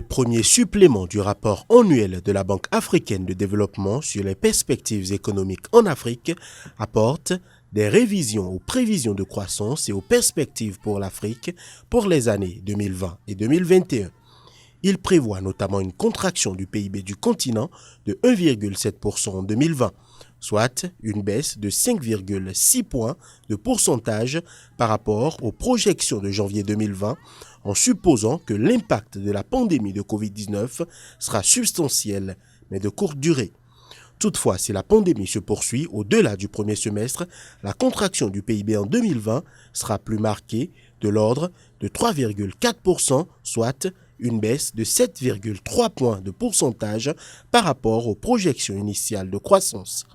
premier supplément du rapport annuel de la Banque africaine de développement sur les perspectives économiques en Afrique apporte des révisions aux prévisions de croissance et aux perspectives pour l'Afrique pour les années 2020 et 2021. Il prévoit notamment une contraction du PIB du continent de 1,7% en 2020, soit une baisse de 5,6 points de pourcentage par rapport aux projections de janvier 2020, en supposant que l'impact de la pandémie de Covid-19 sera substantiel, mais de courte durée. Toutefois, si la pandémie se poursuit au-delà du premier semestre, la contraction du PIB en 2020 sera plus marquée, de l'ordre de 3,4%, soit une baisse de 7,3 points de pourcentage par rapport aux projections initiales de croissance.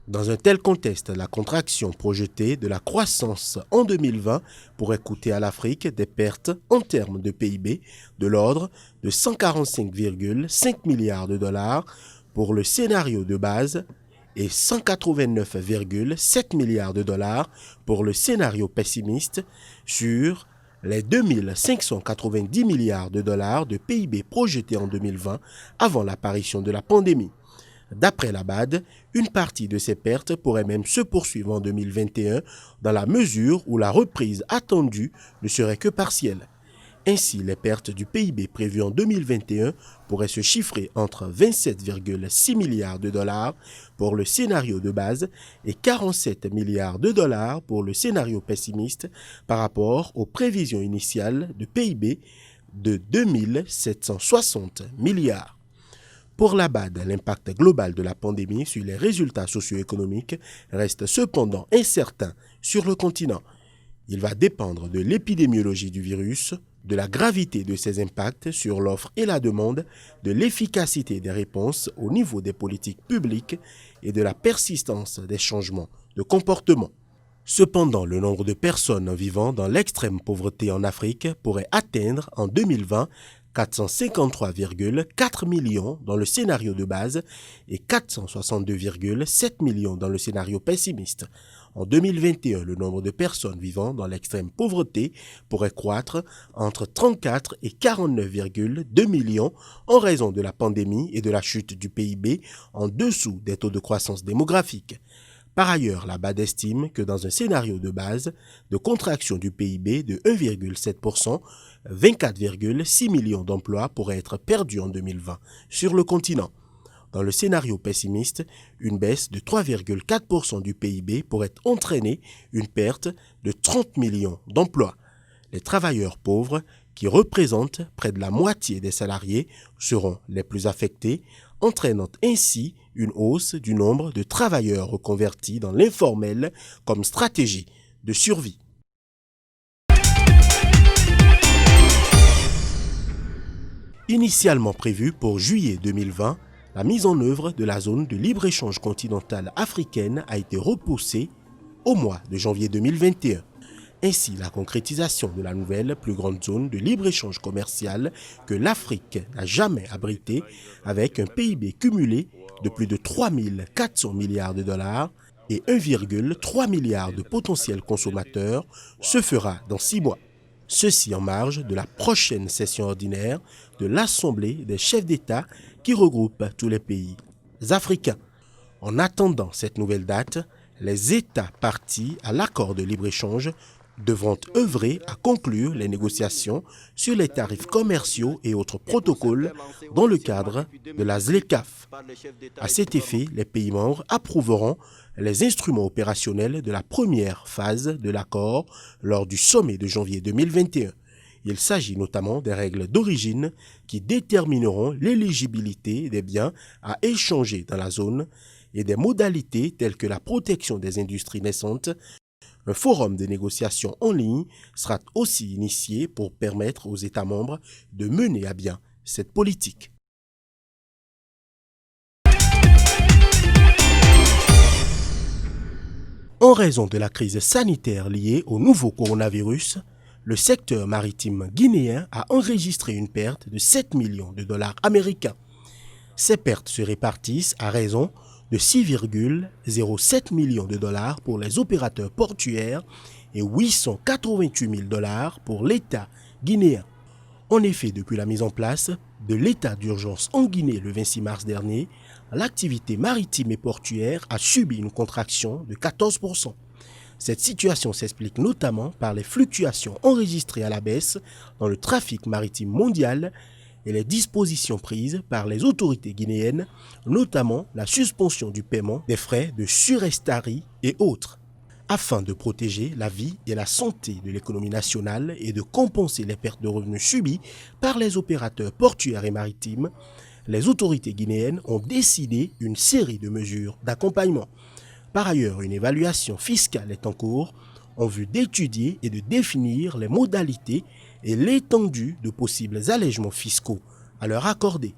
Dans un tel contexte, la contraction projetée de la croissance en 2020 pourrait coûter à l'Afrique des pertes en termes de PIB de l'ordre de 145,5 milliards de dollars pour le scénario de base et 189,7 milliards de dollars pour le scénario pessimiste sur les 2590 milliards de dollars de PIB projetés en 2020 avant l'apparition de la pandémie. D'après la BAD, une partie de ces pertes pourrait même se poursuivre en 2021 dans la mesure où la reprise attendue ne serait que partielle. Ainsi, les pertes du PIB prévues en 2021 pourraient se chiffrer entre 27,6 milliards de dollars pour le scénario de base et 47 milliards de dollars pour le scénario pessimiste par rapport aux prévisions initiales de PIB de 2760 milliards. Pour la BAD, l'impact global de la pandémie sur les résultats socio-économiques reste cependant incertain sur le continent. Il va dépendre de l'épidémiologie du virus, de la gravité de ses impacts sur l'offre et la demande, de l'efficacité des réponses au niveau des politiques publiques et de la persistance des changements de comportement. Cependant, le nombre de personnes vivant dans l'extrême pauvreté en Afrique pourrait atteindre en 2020 453,4 millions dans le scénario de base et 462,7 millions dans le scénario pessimiste. En 2021, le nombre de personnes vivant dans l'extrême pauvreté pourrait croître entre 34 et 49,2 millions en raison de la pandémie et de la chute du PIB en dessous des taux de croissance démographique. Par ailleurs, la BAD estime que dans un scénario de base de contraction du PIB de 1,7%, 24,6 millions d'emplois pourraient être perdus en 2020 sur le continent. Dans le scénario pessimiste, une baisse de 3,4% du PIB pourrait entraîner une perte de 30 millions d'emplois. Les travailleurs pauvres, qui représentent près de la moitié des salariés, seront les plus affectés, entraînant ainsi une hausse du nombre de travailleurs reconvertis dans l'informel comme stratégie de survie. Initialement prévue pour juillet 2020, la mise en œuvre de la zone de libre-échange continentale africaine a été repoussée au mois de janvier 2021. Ainsi, la concrétisation de la nouvelle plus grande zone de libre-échange commercial que l'Afrique n'a jamais abritée, avec un PIB cumulé de plus de 3 400 milliards de dollars et 1,3 milliard de potentiels consommateurs, se fera dans 6 mois. Ceci en marge de la prochaine session ordinaire de l'Assemblée des chefs d'État qui regroupe tous les pays africains. En attendant cette nouvelle date, les États partis à l'accord de libre-échange devront œuvrer à conclure les négociations sur les tarifs commerciaux et autres protocoles dans le cadre de la ZLECAf. À cet effet, les pays membres approuveront les instruments opérationnels de la première phase de l'accord lors du sommet de janvier 2021. Il s'agit notamment des règles d'origine qui détermineront l'éligibilité des biens à échanger dans la zone et des modalités telles que la protection des industries naissantes. Un forum de négociation en ligne sera aussi initié pour permettre aux États membres de mener à bien cette politique. En raison de la crise sanitaire liée au nouveau coronavirus, le secteur maritime guinéen a enregistré une perte de 7 millions de dollars américains. Ces pertes se répartissent à raison de 6,07 millions de dollars pour les opérateurs portuaires et 888 000 dollars pour l'État guinéen. En effet, depuis la mise en place de l'état d'urgence en Guinée le 26 mars dernier, l'activité maritime et portuaire a subi une contraction de 14%. Cette situation s'explique notamment par les fluctuations enregistrées à la baisse dans le trafic maritime mondial et les dispositions prises par les autorités guinéennes, notamment la suspension du paiement des frais de surestarie et autres. Afin de protéger la vie et la santé de l'économie nationale et de compenser les pertes de revenus subies par les opérateurs portuaires et maritimes, les autorités guinéennes ont décidé une série de mesures d'accompagnement. Par ailleurs, une évaluation fiscale est en cours en vue d'étudier et de définir les modalités et l'étendue de possibles allègements fiscaux à leur accorder.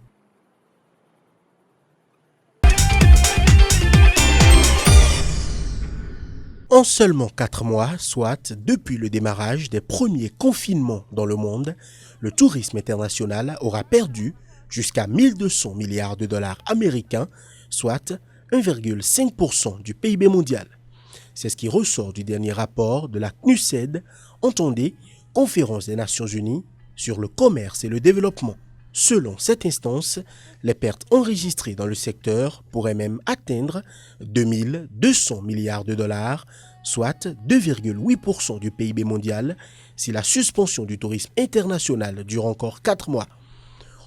En seulement 4 mois, soit depuis le démarrage des premiers confinements dans le monde, le tourisme international aura perdu jusqu'à 1200 milliards de dollars américains, soit 1,5% du PIB mondial. C'est ce qui ressort du dernier rapport de la CNUSED, entendez, Conférence des Nations Unies sur le commerce et le développement. Selon cette instance, les pertes enregistrées dans le secteur pourraient même atteindre 2200 milliards de dollars, soit 2,8% du PIB mondial, si la suspension du tourisme international dure encore 4 mois.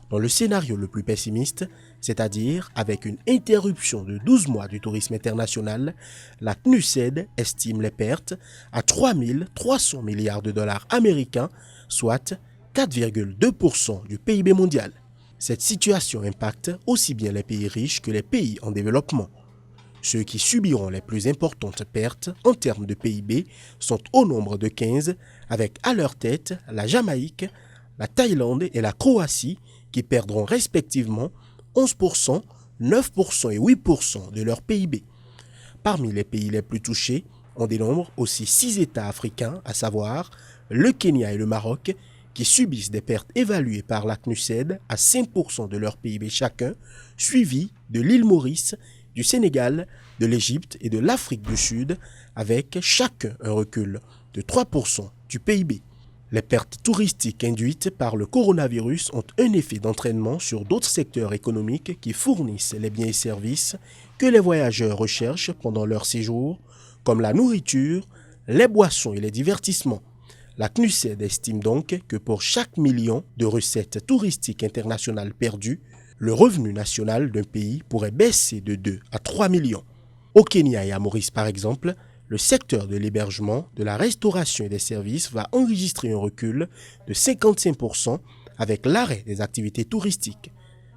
Dans le scénario le plus pessimiste, c'est-à-dire avec une interruption de 12 mois du tourisme international, la CNUSED estime les pertes à 3300 milliards de dollars américains, soit 4,2% du PIB mondial. Cette situation impacte aussi bien les pays riches que les pays en développement. Ceux qui subiront les plus importantes pertes en termes de PIB sont au nombre de 15, avec à leur tête la Jamaïque, la Thaïlande et la Croatie, qui perdront respectivement 11%, 9% et 8% de leur PIB. Parmi les pays les plus touchés, on dénombre aussi 6 États africains, à savoir le Kenya et le Maroc, qui subissent des pertes évaluées par la CNUSED à 5% de leur PIB chacun, suivis de l'île Maurice, du Sénégal, de l'Égypte et de l'Afrique du Sud, avec chacun un recul de 3% du PIB. Les pertes touristiques induites par le coronavirus ont un effet d'entraînement sur d'autres secteurs économiques qui fournissent les biens et services que les voyageurs recherchent pendant leur séjour, comme la nourriture, les boissons et les divertissements. La CNUSED estime donc que pour chaque million de recettes touristiques internationales perdues, le revenu national d'un pays pourrait baisser de 2 à 3 millions. Au Kenya et à Maurice par exemple, le secteur de l'hébergement, de la restauration et des services va enregistrer un recul de 55% avec l'arrêt des activités touristiques.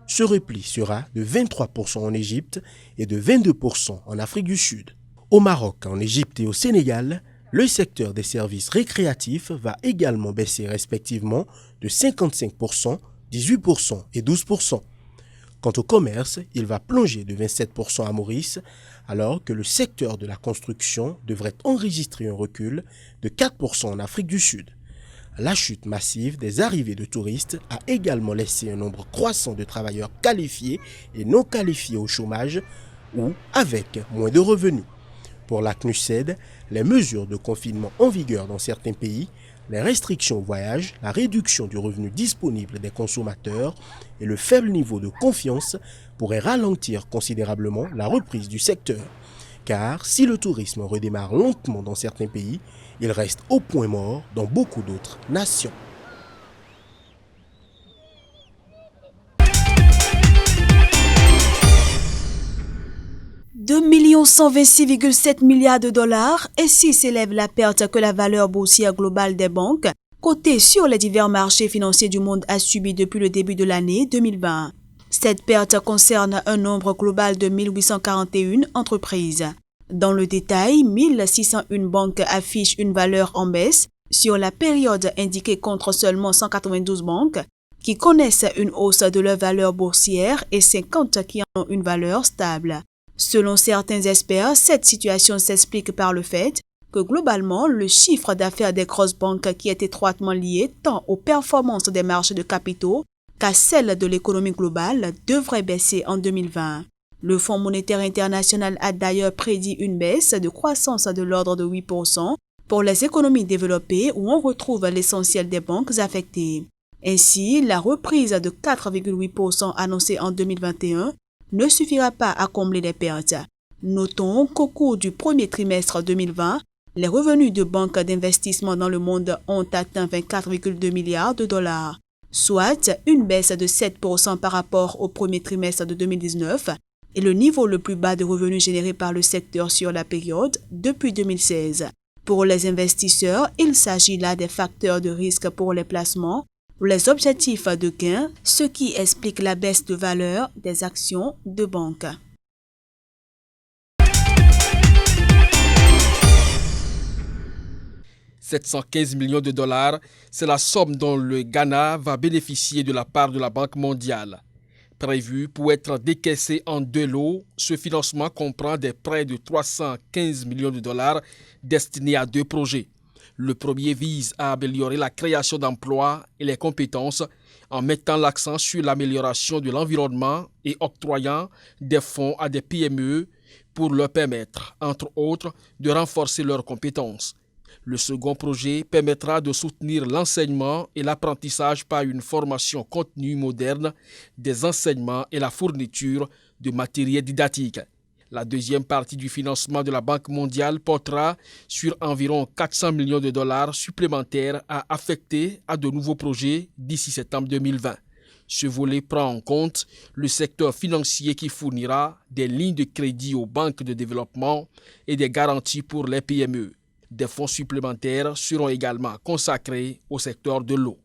Ce repli sera de 23% en Égypte et de 22% en Afrique du Sud. Au Maroc, en Égypte et au Sénégal, le secteur des services récréatifs va également baisser respectivement de 55%, 18% et 12%. Quant au commerce, il va plonger de 27% à Maurice, alors que le secteur de la construction devrait enregistrer un recul de 4% en Afrique du Sud. La chute massive des arrivées de touristes a également laissé un nombre croissant de travailleurs qualifiés et non qualifiés au chômage ou avec moins de revenus. Pour la CNUSED, les mesures de confinement en vigueur dans certains pays, les restrictions au voyage, la réduction du revenu disponible des consommateurs et le faible niveau de confiance pourraient ralentir considérablement la reprise du secteur. Car si le tourisme redémarre lentement dans certains pays, il reste au point mort dans beaucoup d'autres nations. $2 126,7 milliards de dollars, ainsi s'élève la perte que la valeur boursière globale des banques, cotées sur les divers marchés financiers du monde, a subi depuis le début de l'année 2020. Cette perte concerne un nombre global de 1841 entreprises. Dans le détail, 1601 banques affichent une valeur en baisse sur la période indiquée contre seulement 192 banques qui connaissent une hausse de leur valeur boursière et 50 qui en ont une valeur stable. Selon certains experts, cette situation s'explique par le fait que globalement, le chiffre d'affaires des grosses banques qui est étroitement lié tant aux performances des marchés de capitaux qu'à celles de l'économie globale devrait baisser en 2020. Le Fonds monétaire international a d'ailleurs prédit une baisse de croissance de l'ordre de 8% pour les économies développées où on retrouve l'essentiel des banques affectées. Ainsi, la reprise de 4,8% annoncée en 2021 ne suffira pas à combler les pertes. Notons qu'au cours du premier trimestre 2020, les revenus de banques d'investissement dans le monde ont atteint 24,2 milliards de dollars, soit une baisse de 7% par rapport au premier trimestre de 2019 et le niveau le plus bas de revenus générés par le secteur sur la période depuis 2016. Pour les investisseurs, il s'agit là des facteurs de risque pour les placements ou les objectifs de gain, ce qui explique la baisse de valeur des actions de banque. « 715 millions de dollars, c'est la somme dont le Ghana va bénéficier de la part de la Banque mondiale. Prévu pour être décaissé en 2 lots, ce financement comprend des prêts de 315 millions de dollars destinés à 2 projets. Le premier vise à améliorer la création d'emplois et les compétences en mettant l'accent sur l'amélioration de l'environnement et octroyant des fonds à des PME pour leur permettre, entre autres, de renforcer leurs compétences. Le second projet permettra de soutenir l'enseignement et l'apprentissage par une formation continue moderne, des enseignements et la fourniture de matériel didactique. La deuxième partie du financement de la Banque mondiale portera sur environ 400 millions de dollars supplémentaires à affecter à de nouveaux projets d'ici septembre 2020. Ce volet prend en compte le secteur financier qui fournira des lignes de crédit aux banques de développement et des garanties pour les PME. Des fonds supplémentaires seront également consacrés au secteur de l'eau.